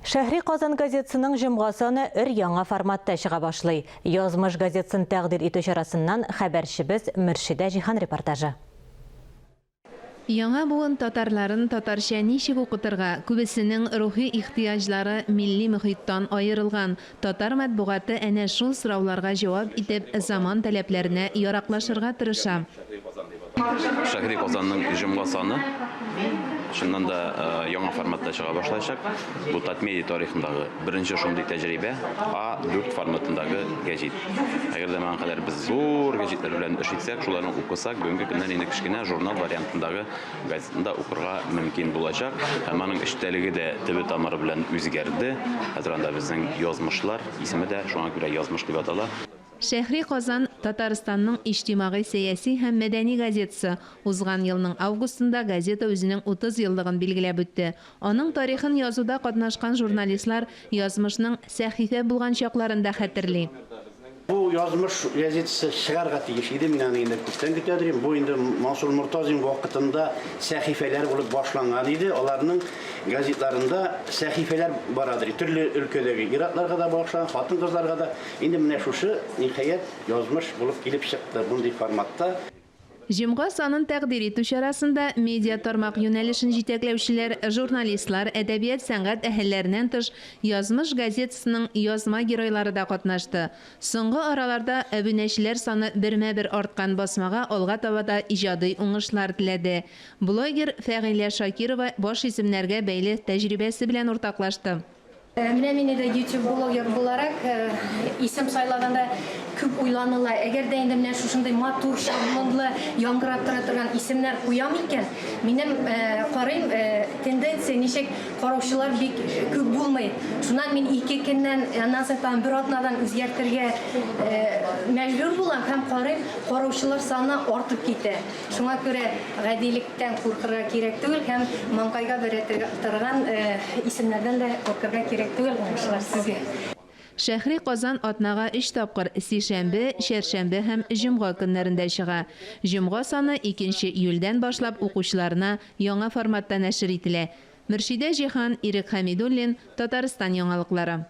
Шәһри Казан газетсының җомгасаны өр яңа форматта чыга башлый. Язмыш газетсын тәкъдир итү чарасыннан хәбәрчебез Мөршидә Җиһан репортажы. Яңа буын татарларын татарча ничек укытырга, күбесенең рухи ихтыяҗлары милли мөхиттан аерылган. Татар матбугаты әнә шул сорауларга җавап итеп, заман таләпләренә яраклашырга тырыша. Шәһри Казанның җомгасаны шуннан да яңа форматта чыга башлаячак. Бу Татмедиа тарихындагы беренче шундый тәҗрибә А4 форматындагы гәҗит. Әгәр дә мәгән кадәр без зур гәҗитләр белән эш итсәк, шуларны укысак, бүгенге көндән инде кечкенә журнал вариантындагы газетада укырга мөмкин булачак. Һәм аның эштәлеге дә төбе тамыры белән үзгәрде. Хәзер анда безнең язмышлар исеме дә шуңа күрә язмыш дип атала. Шәһри Казан Татарстанның иҗтимагый, сәяси һәм мәдәни газетасы. Узган елның августында газета үзенең 30 еллыгын билгеләп үтте. Аның тарихын язуда катнашкан журналистлар язмышның сәхифә булган чакларында хәтерли. Bu yazmış gazetesi çıkarga tiyиш idi. Мен аны инде күптән көтәдерим. Бу инде Мансур Муртазин вакытында сәхифәләр булып башланган иде. Аларның газетларында сәхифәләр барадыр. Төрле өлкәдәге иратларга да башлаган, хатын-кызларга да. Инде менә шушы ниһаять язмыш булып килеп чыкты бундый форматта. Җомга санын тәкъдир итү чарасында медиа тармак юнәлешен җитәкләүчеләр, журналистлар, әдәбият сәнгать әһелләреннән тыш язмыш газетасының язма геройлары да катнашты. Соңгы араларда абунәчеләр саны бермә-бер арткан басмага алга таба да иҗади уңышлар теләде. Блогер Фәгыйлә Шакирова баш исемнәргә бәйле тәҗрибәсе белән уртаклашты. Менә мине дә YouTube блогер буларак исем сайлаганда күп уйланыла. Әгәр дә инде менә шушындай матур, шаблонлы, яңгырап тора торган исемнәр куям икән, минем карыйм тенденция ничек караучылар бик күп булмый. Шуннан мин ике көннән, аннан соң бер атнадан үзгәртергә мәҗбүр булам һәм карыйм караучылар саны артып китә. Шуңа күрә гадилектән куркырга кирәк түгел һәм маңкайга бәрә торган исемнәрдән дә куркырга кирәк. Шәһри Казан атнага 3 тапкыр сишәмбе, чәршәмбе һәм җомга көннәрендә чыга. Җомга саны 2 июльдән башлап укучыларына яңа форматта нәшер ителә. Мөршидә Җиһан, Ирек Хәмидуллин, Татарстан яңалыклары.